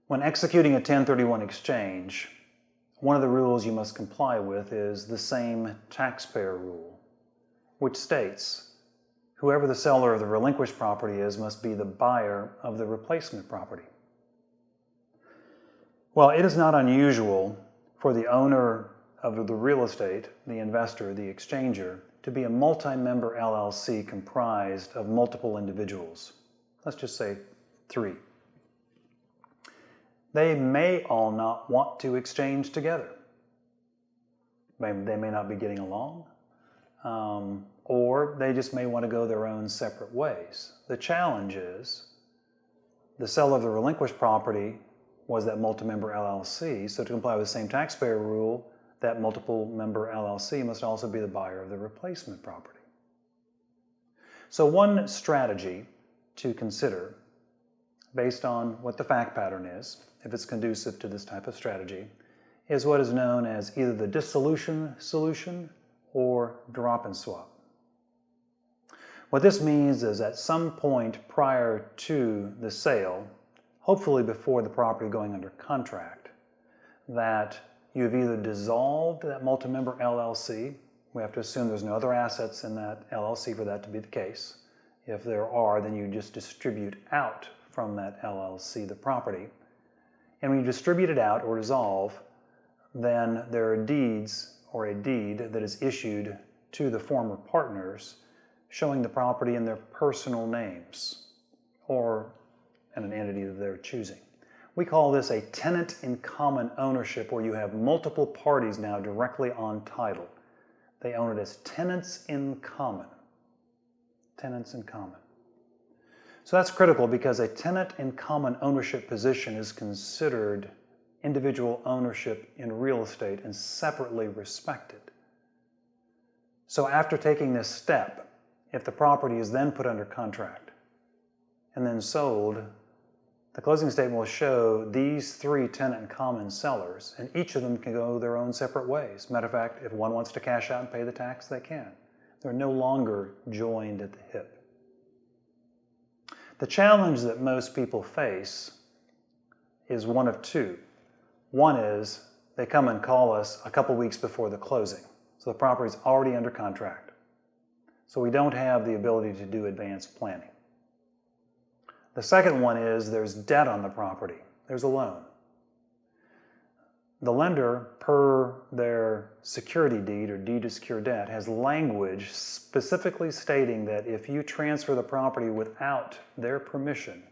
When executing a 1031 exchange, one of the rules you must comply with is the same taxpayer rule, which states whoever the seller of the relinquished property is must be the buyer of the replacement property. Well, it is not unusual for the owner of the real estate, the investor, the exchanger, to be a multi-member LLC comprised of multiple individuals. Let's just say 3. They may all not want to exchange together. They may not be getting along, or they just may want to go their own separate ways. The challenge is the seller of the relinquished property was that multi-member LLC, so to comply with the same taxpayer rule, that multiple member LLC must also be the buyer of the replacement property. So one strategy to consider, based on what the fact pattern is, if it's conducive to this type of strategy, is what is known as either the dissolution solution or drop and swap. What this means is at some point prior to the sale, hopefully before the property going under contract, that you've either dissolved that multi-member LLC. We have to assume there's no other assets in that LLC for that to be the case. If there are, then you just distribute out from that LLC the property. And when you distribute it out or dissolve, then there are deeds or a deed that is issued to the former partners showing the property in their personal names or in an entity that they're choosing. We call this a tenant in common ownership, where you have multiple parties now directly on title. They own it as tenants in common. Tenants in common. So that's critical because a tenant in common ownership position is considered individual ownership in real estate and separately respected. So after taking this step, if the property is then put under contract and then sold, the closing statement will show these 3 tenant in common sellers, and each of them can go their own separate ways. Matter of fact, if one wants to cash out and pay the tax, they can. They're no longer joined at the hip. The challenge that most people face is one of 2. One is they come and call us a couple weeks before the closing. So the property is already under contract. So we don't have the ability to do advanced planning. The second one is there's debt on the property. There's a loan. The lender, per their security deed or deed to secure debt, has language specifically stating that if you transfer the property without their permission,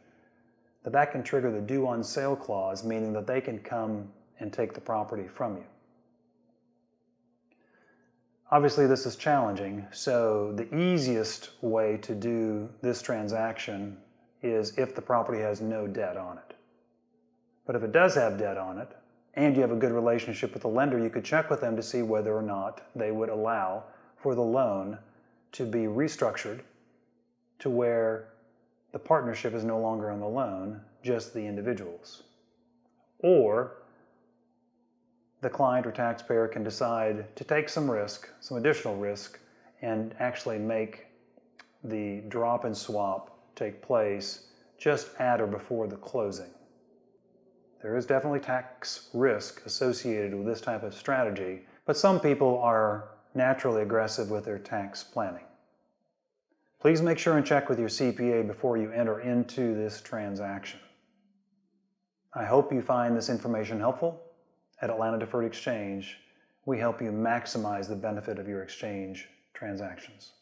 that can trigger the due on sale clause, meaning that they can come and take the property from you. Obviously, this is challenging, so the easiest way to do this transaction is if the property has no debt on it. But if it does have debt on it, and you have a good relationship with the lender, you could check with them to see whether or not they would allow for the loan to be restructured to where the partnership is no longer on the loan, just the individuals. Or the client or taxpayer can decide to take some risk, some additional risk, and actually make the drop and swap take place just at or before the closing. There is definitely tax risk associated with this type of strategy, but some people are naturally aggressive with their tax planning. Please make sure and check with your CPA before you enter into this transaction. I hope you find this information helpful. At Atlanta Deferred Exchange, we help you maximize the benefit of your exchange transactions.